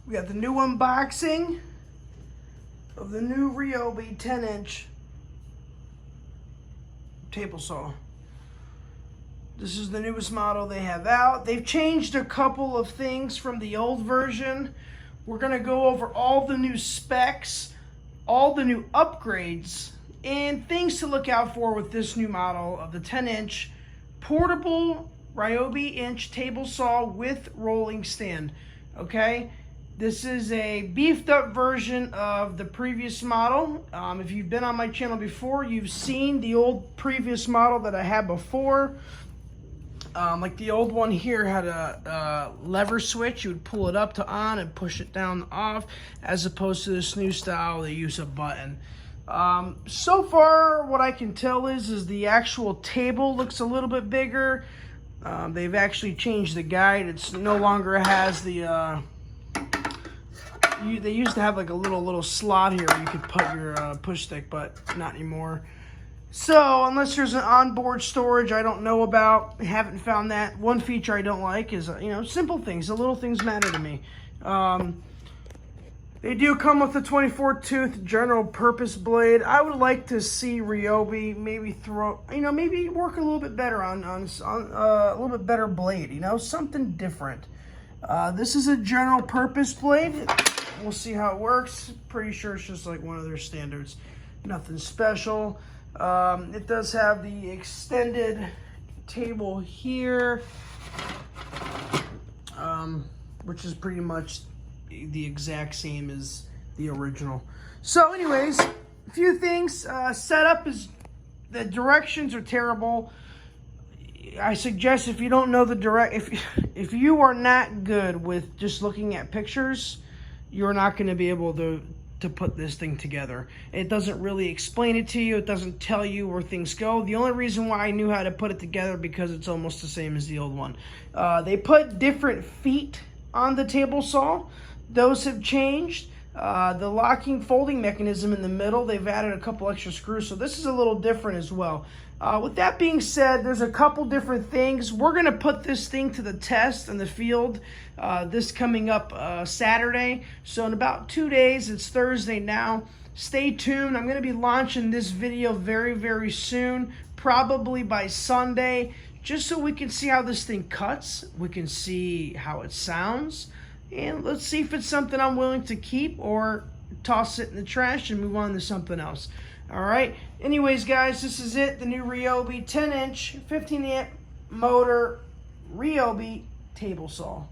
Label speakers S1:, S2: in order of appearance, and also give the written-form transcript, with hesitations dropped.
S1: We got the new unboxing of the new Ryobi 10-inch table saw. This is the newest model they have out. They've changed a couple of things from the old version. We're gonna go over all the new specs, all the new upgrades, and things to look out for with this new model of the 10-inch portable Ryobi inch table saw with rolling stand. Okay, this is a beefed up version of the previous model. If you've been on my channel before, you've seen the old previous model that I had before. Like the old one here had a lever switch. You would pull it up to on and push it down to off, as opposed to this new style, they use a button. So far, what I can tell is the actual table looks a little bit bigger. They've actually changed the guide. It's no longer has the, they used to have like a little slot here where you could put your push stick, but not anymore. So, unless there's an onboard storage I don't know about, haven't found that. One feature I don't like is, simple things. The little things matter to me. They do come with a 24-tooth general purpose blade. I would like to see Ryobi maybe maybe work a little bit better on a little bit better blade, something different. This is a general purpose blade. We'll see how it works. Pretty sure it's just like one of their standards. Nothing special. It does have the extended table here, which is pretty much the exact same as the original. So anyways, a few things. Setup is, the directions are terrible. I suggest if you don't know the if you are not good with just looking at pictures, you're not going to be able to put this thing together. It doesn't really explain it to you. It doesn't tell you where things go. The only reason why I knew how to put it together because it's almost the same as the old one. They put different feet on the table saw. Those have changed. The locking folding mechanism in the middle, they've added a couple extra screws, so this is a little different as well. With that being said, there's a couple different things. We're going to put this thing to the test in the field this coming up Saturday. So in about 2 days, it's Thursday now. Stay tuned. I'm going to be launching this video very, very soon, probably by Sunday, just so we can see how this thing cuts. We can see how it sounds. And let's see if it's something I'm willing to keep or toss it in the trash and move on to something else. All right. Anyways, guys, this is it. The new Ryobi 10-inch, 15-amp motor Ryobi table saw.